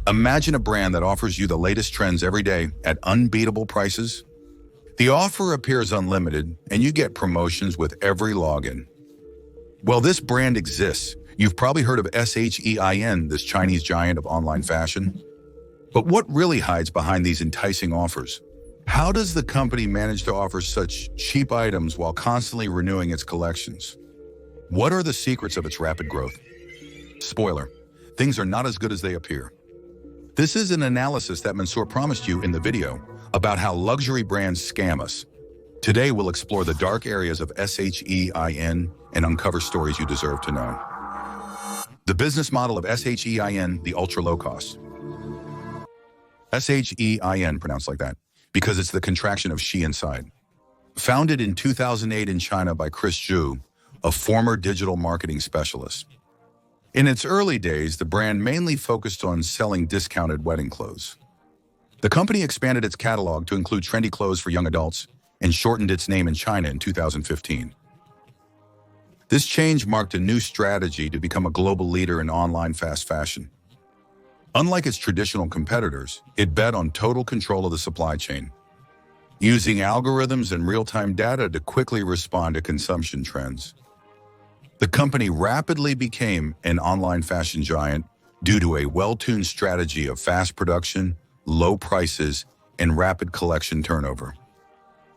Imagine a brand that offers you the latest trends every day at unbeatable prices. The offer appears unlimited, and you get promotions with every login. Well, this brand exists. You've probably heard of Shein, this Chinese giant of online fashion. But what really hides behind these enticing offers? How does the company manage to offer such cheap items while constantly renewing its collections? What are the secrets of its rapid growth? Spoiler, things are not as good as they appear. This is an analysis that Mansoor promised you in the video about how luxury brands scam us. Today, we'll explore the dark areas of Shein and uncover stories you deserve to know. The business model of Shein, the ultra-low cost. Shein, pronounced like that, because it's the contraction of She inside. Founded in 2008 in China by Chris Zhu, a former digital marketing specialist. In its early days, the brand mainly focused on selling discounted wedding clothes. The company expanded its catalog to include trendy clothes for young adults and shortened its name in China in 2015. This change marked a new strategy to become a global leader in online fast fashion. Unlike its traditional competitors, it bet on total control of the supply chain, using algorithms and real-time data to quickly respond to consumption trends. The company rapidly became an online fashion giant due to a well-tuned strategy of fast production, low prices, and rapid collection turnover.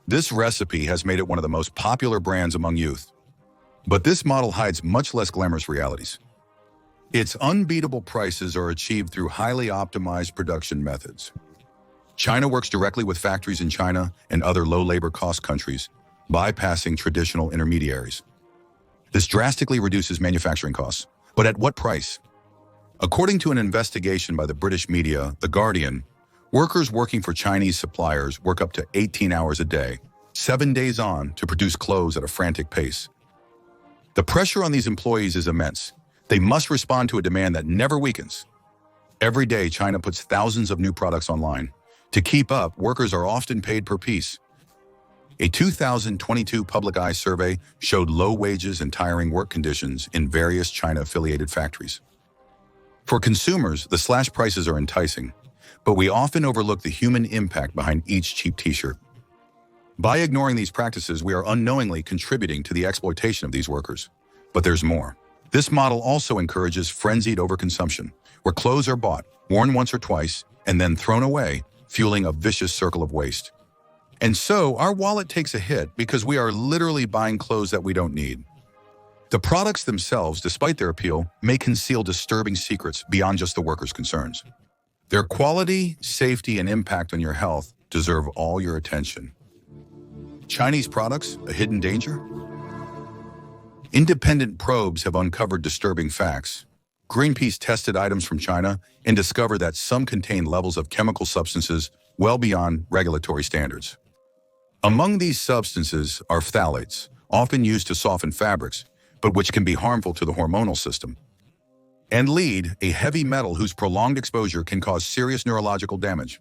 This recipe has made it one of the most popular brands among youth. But this model hides much less glamorous realities. Its unbeatable prices are achieved through highly optimized production methods. China works directly with factories in China and other low-labor cost countries, bypassing traditional intermediaries. This drastically reduces manufacturing costs. But at what price? According to an investigation by the British media, The Guardian, workers working for Chinese suppliers work up to 18 hours a day, 7 days on, to produce clothes at a frantic pace. The pressure on these employees is immense. They must respond to a demand that never weakens. Every day, China puts thousands of new products online. To keep up, workers are often paid per piece. A 2022 Public Eye survey showed low wages and tiring work conditions in various China-affiliated factories. For consumers, the slash prices are enticing, but we often overlook the human impact behind each cheap t-shirt. By ignoring these practices, we are unknowingly contributing to the exploitation of these workers. But there's more. This model also encourages frenzied overconsumption, where clothes are bought, worn once or twice, and then thrown away, fueling a vicious circle of waste. And so, our wallet takes a hit because we are literally buying clothes that we don't need. The products themselves, despite their appeal, may conceal disturbing secrets beyond just the workers' concerns. Their quality, safety, and impact on your health deserve all your attention. Chinese products, a hidden danger? Independent probes have uncovered disturbing facts. Greenpeace tested items from China and discovered that some contain levels of chemical substances well beyond regulatory standards. Among these substances are phthalates, often used to soften fabrics, but which can be harmful to the hormonal system. And lead, a heavy metal whose prolonged exposure can cause serious neurological damage.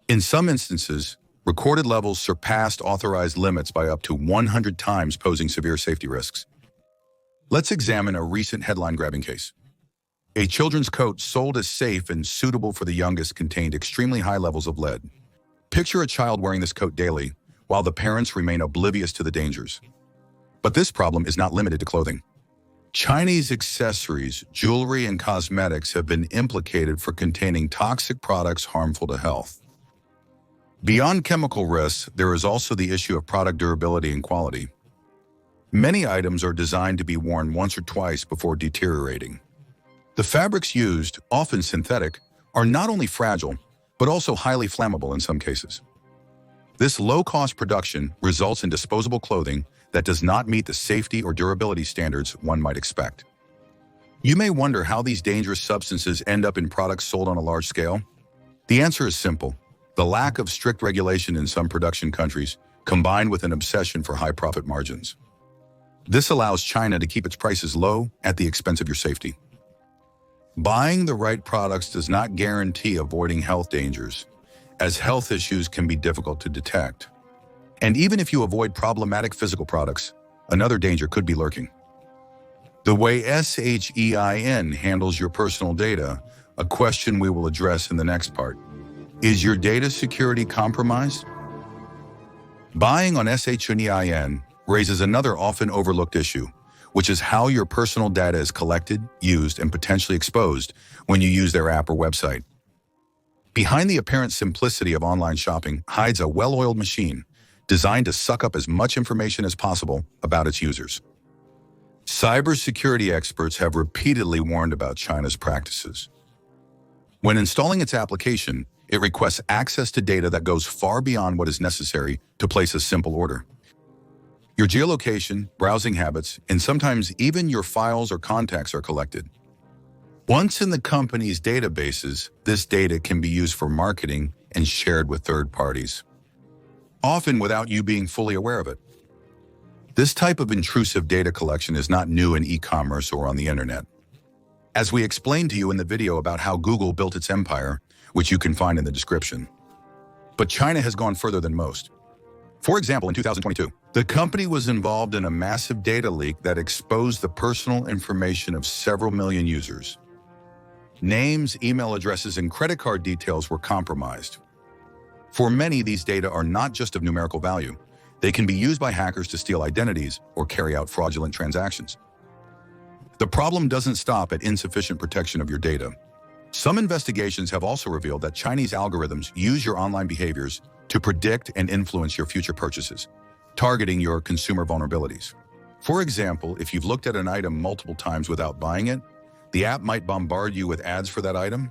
In some instances, recorded levels surpassed authorized limits by up to 100 times, posing severe safety risks. Let's examine a recent headline-grabbing case. A children's coat sold as safe and suitable for the youngest contained extremely high levels of lead. Picture a child wearing this coat daily, while the parents remain oblivious to the dangers. But this problem is not limited to clothing. Chinese accessories, jewelry, and cosmetics have been implicated for containing toxic products harmful to health. Beyond chemical risks, there is also the issue of product durability and quality. Many items are designed to be worn once or twice before deteriorating. The fabrics used, often synthetic, are not only fragile, but also highly flammable in some cases. This low-cost production results in disposable clothing that does not meet the safety or durability standards one might expect. You may wonder how these dangerous substances end up in products sold on a large scale. The answer is simple. The lack of strict regulation in some production countries, combined with an obsession for high profit margins. This allows China to keep its prices low at the expense of your safety. Buying the right products does not guarantee avoiding health dangers, as health issues can be difficult to detect. And even if you avoid problematic physical products, another danger could be lurking. The way Shein handles your personal data a question we will address in the next part. Is your data security compromised? Buying on Shein raises another often overlooked issue, which is how your personal data is collected, used, and potentially exposed when you use their app or website. Behind the apparent simplicity of online shopping hides a well-oiled machine designed to suck up as much information as possible about its users. Cybersecurity experts have repeatedly warned about China's practices. When installing its application, it requests access to data that goes far beyond what is necessary to place a simple order. Your geolocation, browsing habits, and sometimes even your files or contacts are collected. Once in the company's databases, this data can be used for marketing and shared with third parties, often without you being fully aware of it. This type of intrusive data collection is not new in e-commerce or on the internet. As we explained to you in the video about how Google built its empire, which you can find in the description. But China has gone further than most. For example, in 2022, the company was involved in a massive data leak that exposed the personal information of several million users. Names, email addresses, and credit card details were compromised. For many, these data are not just of numerical value. They can be used by hackers to steal identities or carry out fraudulent transactions. The problem doesn't stop at insufficient protection of your data. Some investigations have also revealed that Chinese algorithms use your online behaviors to predict and influence your future purchases, targeting your consumer vulnerabilities. For example, if you've looked at an item multiple times without buying it, the app might bombard you with ads for that item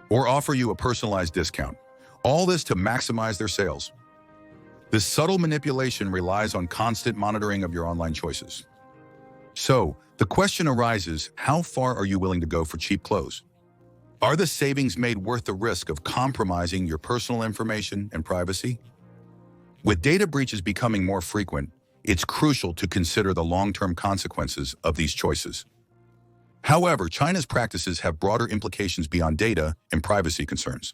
or offer you a personalized discount, all this to maximize their sales. This subtle manipulation relies on constant monitoring of your online choices. So, the question arises, how far are you willing to go for cheap clothes? Are the savings made worth the risk of compromising your personal information and privacy? With data breaches becoming more frequent, it's crucial to consider the long-term consequences of these choices. However, China's practices have broader implications beyond data and privacy concerns.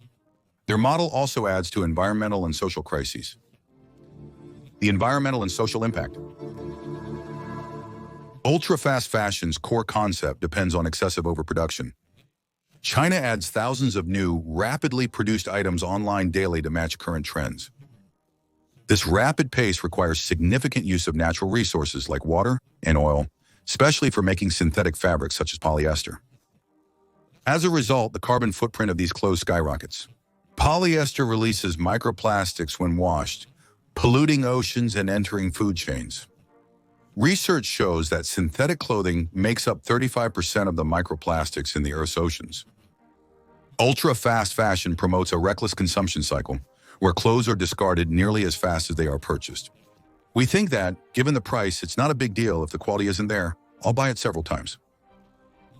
Their model also adds to environmental and social crises. The environmental and social impact. Ultra-fast fashion's core concept depends on excessive overproduction. China adds thousands of new, rapidly produced items online daily to match current trends. This rapid pace requires significant use of natural resources like water and oil, especially for making synthetic fabrics such as polyester. As a result, the carbon footprint of these clothes skyrockets. Polyester releases microplastics when washed, polluting oceans and entering food chains. Research shows that synthetic clothing makes up 35% of the microplastics in the Earth's oceans. Ultra-fast fashion promotes a reckless consumption cycle, where clothes are discarded nearly as fast as they are purchased. We think that, given the price, it's not a big deal if the quality isn't there. I'll buy it several times.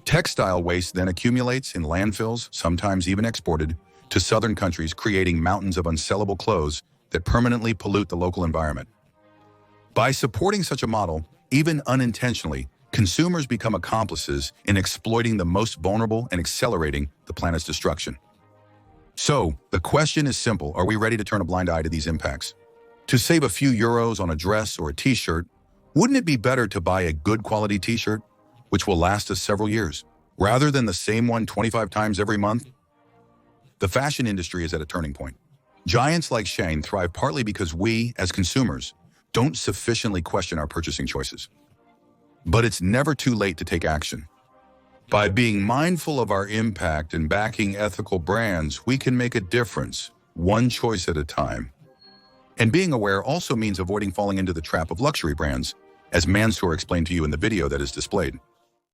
Textile waste then accumulates in landfills, sometimes even exported, to southern countries, creating mountains of unsellable clothes that permanently pollute the local environment. By supporting such a model, even unintentionally, consumers become accomplices in exploiting the most vulnerable and accelerating the planet's destruction. So, the question is simple: are we ready to turn a blind eye to these impacts? To save a few euros on a dress or a t-shirt, wouldn't it be better to buy a good quality t-shirt, which will last us several years, rather than the same one 25 times every month? The fashion industry is at a turning point. Giants like Shein thrive partly because we, as consumers, don't sufficiently question our purchasing choices. But it's never too late to take action. By being mindful of our impact and backing ethical brands, we can make a difference, one choice at a time. And being aware also means avoiding falling into the trap of luxury brands, as Mansoor explained to you in the video that is displayed.